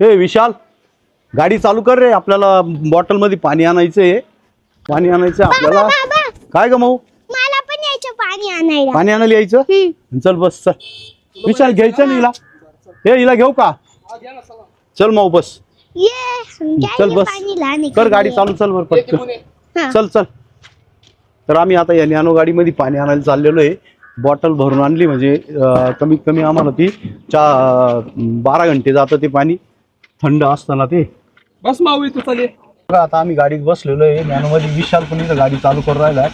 हे विशाल, गाडी चालू कर रे. आपल्याला बॉटल मध्ये पाणी आणायचंय. पाणी आणायचं आपल्याला. काय ग माऊ? मला पण यायचं पाणी आणायला. पाणी आणायला यायचं. चल बस चल. विशाल घ्यायचं ना हिला. हे हिला घेऊ का? चल माऊ बस. चल बस कर गाडी चालू. चल बर पटकन चल चल. तर आम्ही आता या नॅनो गाडीमध्ये पाणी आणायला चाललेलो आहे. बॉटल भरून आणली म्हणजे कमीत कमी आम्हाला ती 12 घंटे जातं ते पाणी थंड असताना ते. बस माऊली तू चाले. आता आम्ही गाडीत बसलेलो आहे नॅनो मध्ये. विशाल पण इथं गाडी चालू करून राहिला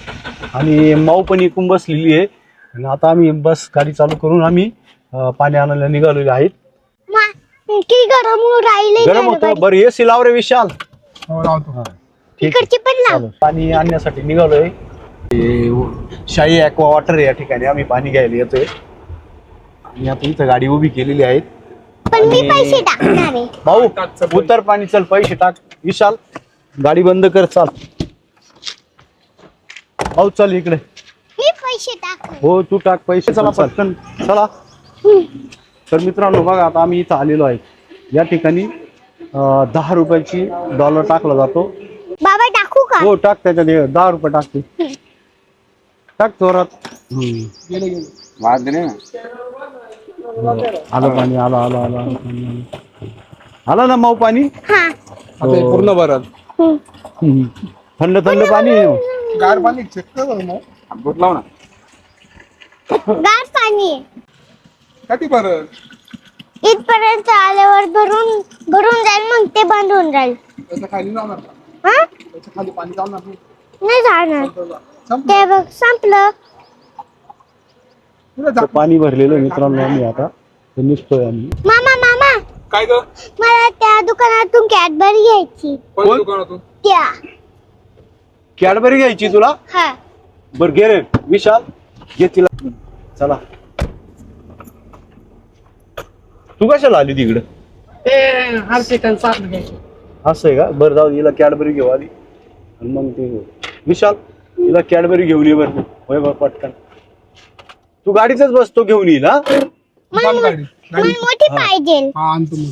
आणि माऊ पण इकडून बसलेली आहे. आणि आता आम्ही बस गाडी चालू करून आम्ही पाणी आणायला निघालेलो आहेत. गरम होतं बरं. एसी लाव रे विशाल. पाणी आणण्यासाठी निघालोय. शाही ॲक्वा वॉटर या ठिकाणी आम्ही पाणी घ्यायला येतोय. आणि आता इथं गाडी उभी केलेली आहे. भाऊ उतर पाणी. चल पैसे टाक. विशाल गाडी बंद कर. चाल भाऊ चल इकडे. हो तू टाक पैसे. चला पटकन चला. तर मित्रांनो बघा आता आम्ही इथं आलेलो आहे. या ठिकाणी 10 रुपयाची डॉलर टाकला जातो. बाबा टाकू का? हो टाक. त्याच्यात 10 रुपये टाकते. टाक जोरात. आलं पाणी. आलं आलं आलं आलं ना माऊ पाणी. पूर्ण भरत थंड थंड पाणी. गार पाणी चेक कर मग. बोट लाव ना. गार पाणी किती भरत? इथपर्यंत आल्यावर भरून जाईल. मग ते बंद होऊन जाईल. त्याच्या खाली जाणार का? हा त्याच्या खाली पाणी जाणार नाही जाणार. ते बघ संपलं. पाणी भरलेलं मित्रांनो. आम्ही आता निघतोय आम्ही. मामा मामा काय ग? मला त्या दुकानातून कॅडबरी घ्यायची. कोण दुकानातून? त्या कॅडबरी घ्यायची तुला? हा बर घे रे विशाल. घे तिला. चला. तू कशाला आली तिकडं? असं आहे का? बरं जाऊ. हिला कॅडबरी घेऊ आली आणि मग ते विशाल हिला कॅडबरी घेऊन ये बरं. होय बरं पटकन. तू गाडीतच बसतो घेऊन येईल. हा मोठी पाहिजे.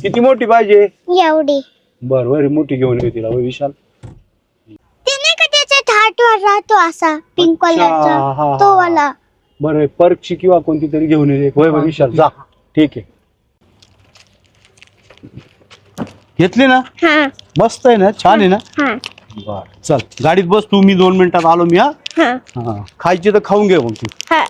किती मोठी पाहिजे? एवढी. बर बर मोठी घेऊन ये तिला. विशाल ते नाही का त्याचा थाटवर राहतो असा पिंक कलरचा तो वाला. बरं पर्कची किंवा कोणती तरी घेऊन ये. होय बरं विशाल जा. ठीक आहे. घेतली ना? हा मस्त आहे ना? छान आहे ना? हा बर चल गाडीत बस तू. मी 2 मिनिटात आलो मी. हा खायची तर खाऊन घे मग तू. हा